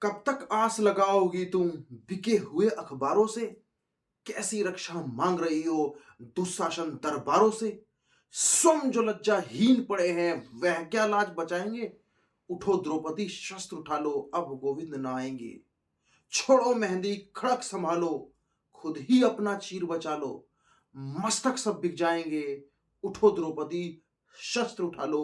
कब तक आस लगाओगी तुम बिके हुए अखबारों से? कैसी रक्षा मांग रही हो दुशासन दरबारों से? स्वयं जो लज्जाहीन पड़े हैं वह क्या लाज बचाएंगे? उठो द्रौपदी शस्त्र उठा लो, अब गोविंद न आएंगे। छोड़ो मेहंदी खड़क संभालो, खुद ही अपना चीर बचा लो। मस्तक सब बिक जाएंगे, उठो द्रौपदी शस्त्र उठा लो,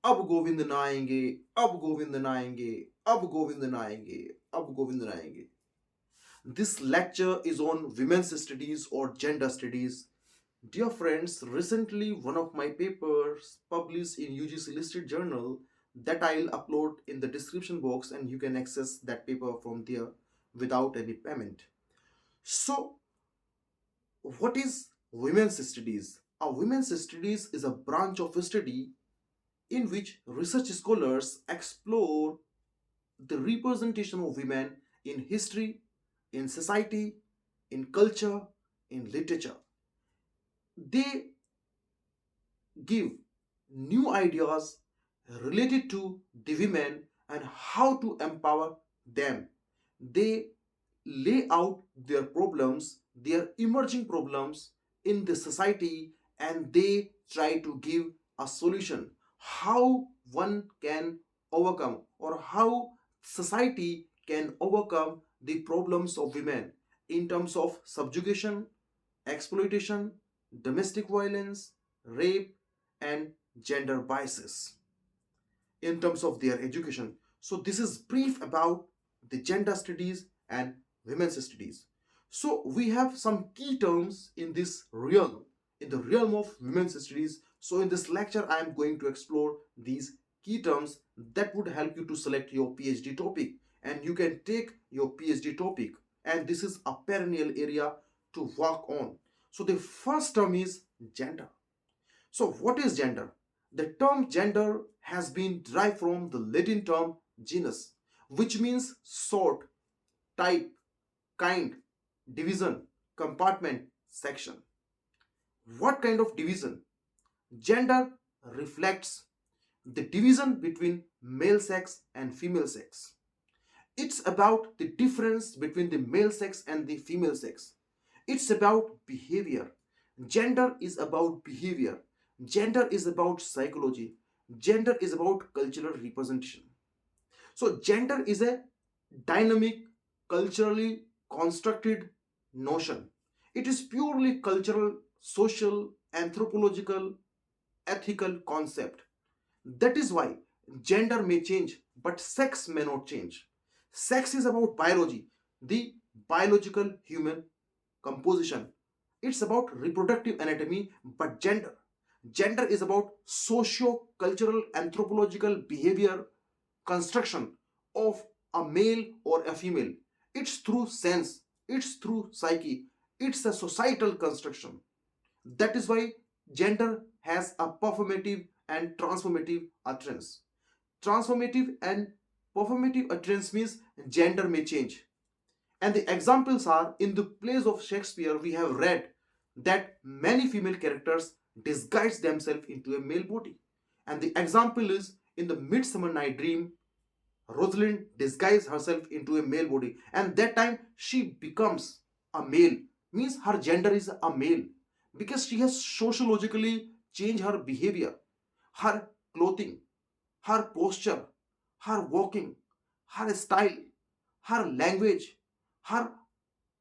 अब गोविंद न आएंगे, अब गोविंद न आएंगे, अब गोविंद न आएंगे, अब गोविंद न आएंगे। This lecture is on women's studies or gender studies. Dear friends, recently one of my papers published in UGC-listed journal that I'll upload in the description box, and you can access that paper from there without any payment. So, what is women's studies? A women's studies is a branch of study in which research scholars explore the representation of women in history, in society, in culture, in literature. They give new ideas related to the women and how to empower them. They lay out their problems, their emerging problems in the society, and they try to give a solution how one can overcome or how society can overcome the problems of women in terms of subjugation, exploitation, domestic violence, rape, and gender biases in terms of their education. So, this is brief about the gender studies and women's studies. So, we have some key terms in this realm, in the realm of women's studies. So, in this lecture, I am going to explore these key terms that would help you to select your PhD topic, and you can take your PhD topic, and this is a perennial area to work on. So, the first term is gender. So, what is gender? The term gender has been derived from the Latin term genus, which means sort, type, kind, division, compartment, section. What kind of division? Gender reflects the division between male sex and female sex. It's about the difference between the male sex and the female sex. It's about behavior. Gender is about behavior. Gender is about psychology. Gender is about cultural representation. So, gender is a dynamic, culturally constructed notion. It is purely cultural, social, anthropological, ethical concept. That is why gender may change, but sex may not change. Sex is about biology, the biological human composition. It's about reproductive anatomy, but gender is about socio-cultural anthropological behavior construction of a male or a female. It's through sense, it's through psyche, it's a societal construction. That is why gender has a performative and transformative utterance. Transformative and performative utterance means gender may change. And the examples are in the plays of Shakespeare, we have read that many female characters disguise themselves into a male body. And the example is in the Midsummer Night Dream, Rosalind disguises herself into a male body, and that time she becomes a male, means her gender is a male, because she has sociologically changed her behavior, her clothing, her posture, her walking, her style, her language, her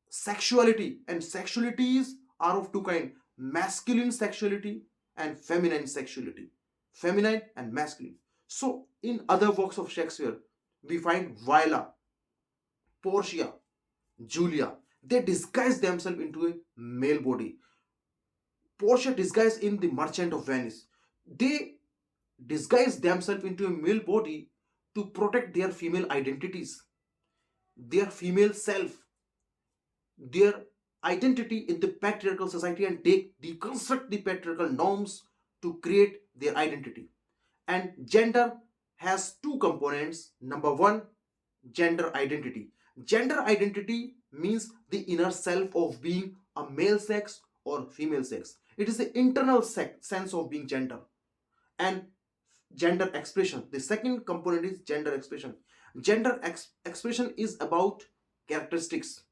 sexuality. And sexualities are of two kinds: masculine sexuality and feminine sexuality. Feminine and masculine. So, in other works of Shakespeare, we find Viola, Portia, Julia. They disguise themselves into a male body. Portia disguised in the Merchant of Venice. They disguise themselves into a male body to protect their female identities, their female self, their identity in the patriarchal society, and they deconstruct the patriarchal norms to create their identity. And gender has two components. Number one, gender identity. Gender identity means the inner self of being a male sex or female sex. It is the internal sense of being gender. And gender expression. The second component is gender expression. Expression is about characteristics,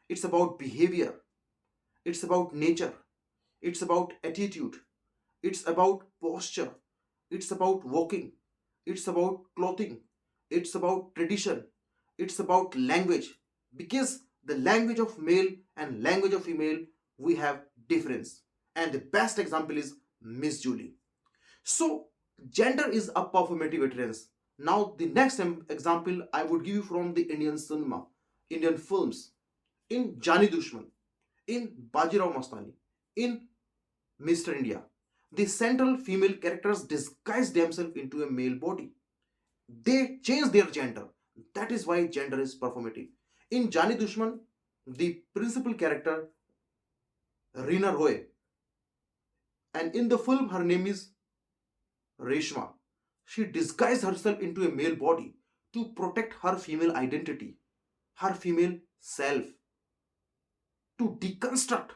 it's about behavior, it's about nature, it's about attitude, it's about posture, it's about walking, it's about clothing, it's about tradition, it's about language. Because the language of male and language of female, we have difference. And the best example is Miss Julie. So gender is a performative utterance. Now the next example I would give you from the Indian cinema, Indian films. In Jani Dushman, in Bajirao Mastani, in Mr. India, the central female characters disguise themselves into a male body. They change their gender. That is why gender is performative. In Jani Dushman, the principal character, Reena Roy, and in the film her name is Reshma. She disguised herself into a male body to protect her female identity, her female self, to deconstruct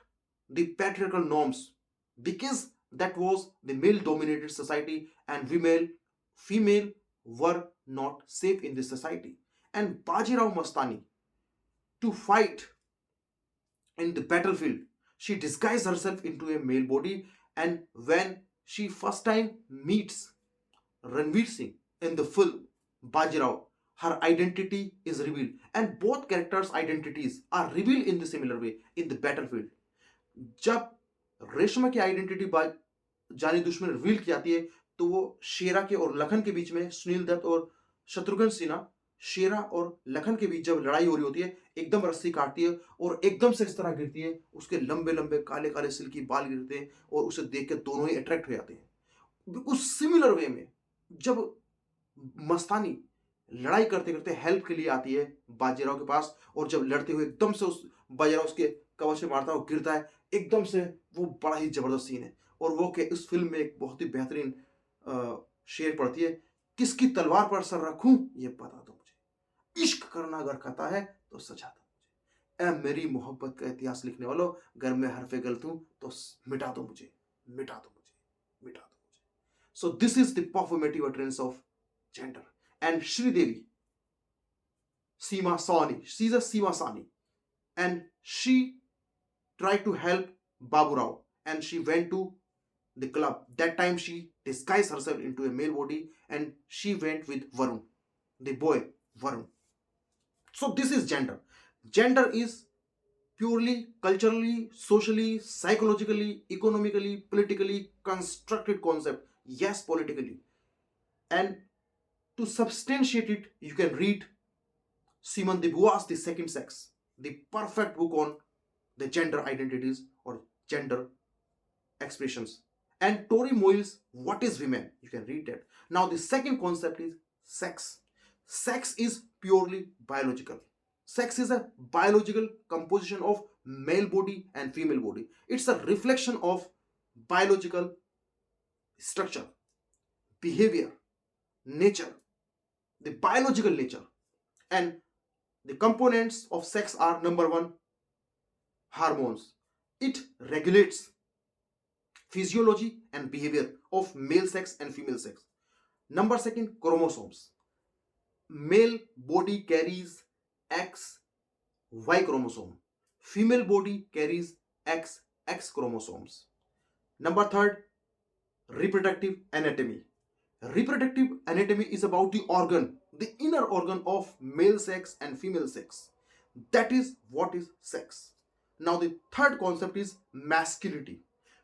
the patriarchal norms, because that was the male dominated society and female were not safe in this society. And Bajirao Mastani, to fight in the battlefield, she disguised herself into a male body. And when she first time meets Ranveer Singh in the film Bajirao, her identity is revealed, and both characters' identities are revealed in the similar way in the battlefield. जब रेशमा की identity जानी दुश्मन reveal की जाती है, तो वो शेरा के और लखन के बीच में, सुनील दत्त और शत्रुघ्न सिन्हा, शेरा और लखन के बीच जब लड़ाई हो रही होती है, एकदम रस्सी काटती है और एकदम से इस तरह गिरती है, उसके लंबे लंबे काले काले सिल्की बाल गिरते हैं और उसे देख के दोनों ही अट्रैक्ट हो जाते हैं। उस सिमिलर वे में जब मस्तानी लड़ाई करते करते हेल्प के लिए आती है बाजीराव के पास, और जब लड़ते हुए एकदम से उस बाजीराव उसके कवच में मारता है और गिरता है एकदम से, वो बड़ा ही जबरदस्त सीन है। और वो के उस फिल्म में एक बहुत ही बेहतरीन शेर पड़ती है, किसकी तलवार पर सर रखूं ये बता दो मुझे, इश्क करना अगर कहता है तो सजा दो मुझे, ए मेरी मोहब्बत का इतिहास लिखने वालों, अगर मैं हरफे गलत हूं तो मिटा दो मुझे, मिटा दो मुझे, मिटा दो मुझे। So this is the performative utterance of gender. And Sridevi, Seema Sawhney, she's a Seema Sawhney, and she tried to help Babu Rao, and she went to the club. That time she disguised herself into a male body and she went with Varun, the boy Varun. So this is gender. Gender is purely culturally, socially, psychologically, economically, politically constructed concept. Yes, politically. And to substantiate it, you can read Simone de Beauvoir's The Second Sex, the perfect book on the gender identities or gender expressions. And Tori Moyle's What is Women? You can read that. Now, the second concept is sex. Sex is purely biological. Sex is a biological composition of male body and female body. It's a reflection of biological structure, behavior, nature, the biological nature. And the components of sex are: number one, hormones. It regulates physiology and behavior of male sex and female sex. Number second, chromosomes. Male body carries XY chromosome. Female body carries XX chromosomes. Number third, reproductive anatomy. Reproductive anatomy is about the organ, the inner organ of male sex and female sex. That is what is sex. Now the third concept is masculinity.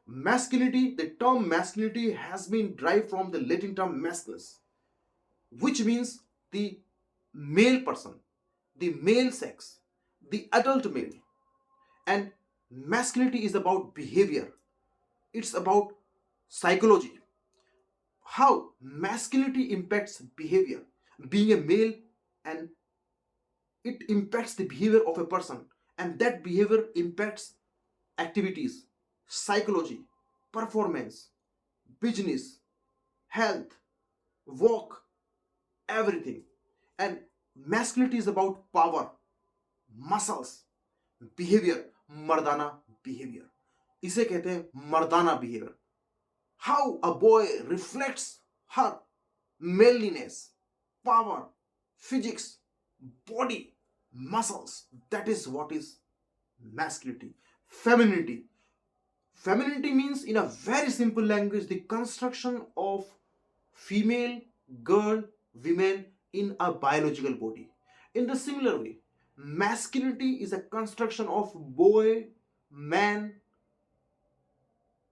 Masculinity, the term masculinity has been derived from the Latin term masculus, which means the male person, the male sex, the adult male. And masculinity is about behavior, it's about psychology, how masculinity impacts behavior. Being a male, and it impacts the behavior of a person, and that behavior impacts activities, psychology, performance, business, health, work, everything. And masculinity is about power, muscles, behavior, Mardana behavior. इसे कहते हैं मर्दाना behavior. How a boy reflects her Manliness, power, physics, body, muscles. That is what is masculinity. Femininity. Femininity means, in a very simple language, the construction of female, girl, women in a biological body. In the similar way, masculinity is a construction of boy, man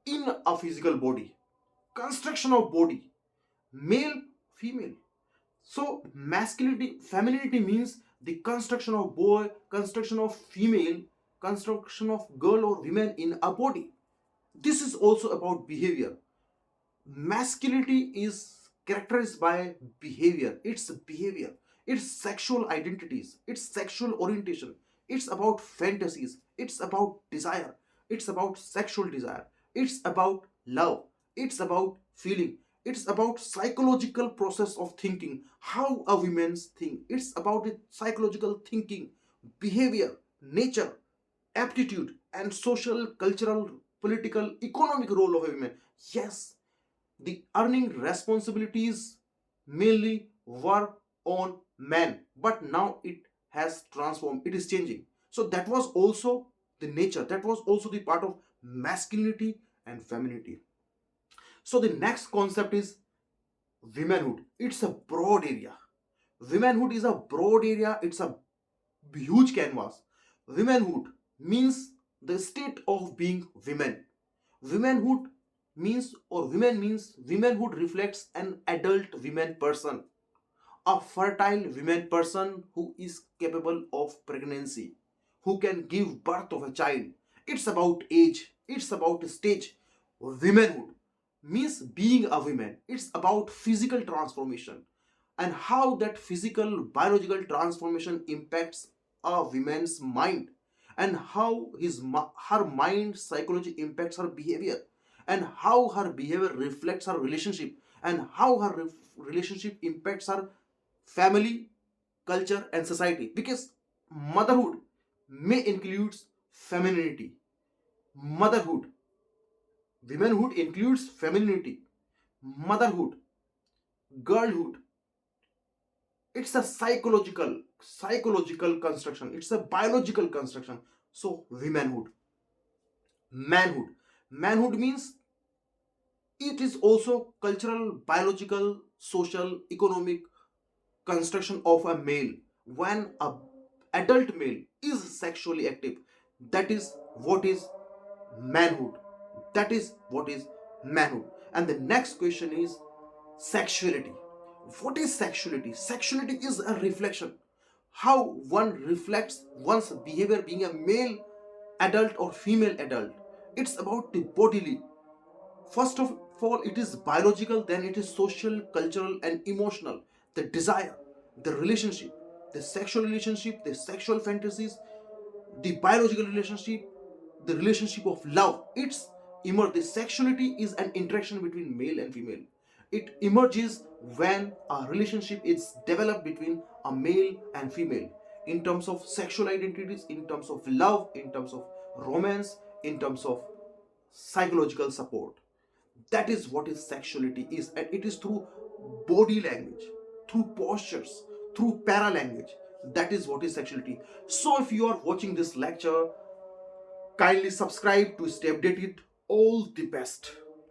in a physical body. Construction of body, male, female. So masculinity, femininity means the construction of boy, construction of female, construction of girl or women in a body. This is also about behavior. Masculinity is characterized by behavior. It's sexual identities, it's sexual orientation, it's about fantasies, it's about desire, it's about sexual desire, it's about love, it's about feeling, it's about psychological process of thinking, how a woman's think, it's about the psychological thinking, behavior, nature, aptitude, and social, cultural, political, economic role of a woman. Yes, the earning responsibilities mainly were on men, but now it has transformed, it is changing. So that was also the nature, that was also the part of masculinity and femininity. So the next concept is womanhood. It's a broad area. Womanhood is a broad area, it's a huge canvas. Womanhood means the state of being women. Womanhood means, or women means, womanhood reflects an adult women person, a fertile women person who is capable of pregnancy, who can give birth of a child. It's about age, it's about stage. Womanhood means being a woman. It's about physical transformation and how that physical biological transformation impacts a woman's mind, and how her mind psychology impacts her behavior, and how her behavior reflects her relationship, and how her relationship impacts her family, culture, and society. Because motherhood may includes femininity. Motherhood, womanhood includes femininity, motherhood, girlhood. It's a psychological construction, it's a biological construction. So womanhood, manhood. Manhood means it is also cultural, biological, social, economic construction of a male. When a adult male is sexually active, that is what is manhood. That is what is manhood. And the next question is sexuality. What is sexuality? Sexuality is a reflection, how one reflects one's behavior being a male adult or female adult. It's about the bodily. First of all, it is biological, then it is social, cultural, and emotional. The desire, the relationship, the sexual relationship, the sexual fantasies, the biological relationship, the relationship of love. The sexuality is an interaction between male and female. It emerges when a relationship is developed between a male and female, in terms of sexual identities, in terms of love, in terms of romance, in terms of psychological support. That is what is sexuality is, and it is through body language, through postures, through para language. That is what is sexuality. So if you are watching this lecture, kindly subscribe to stay updated. All the best.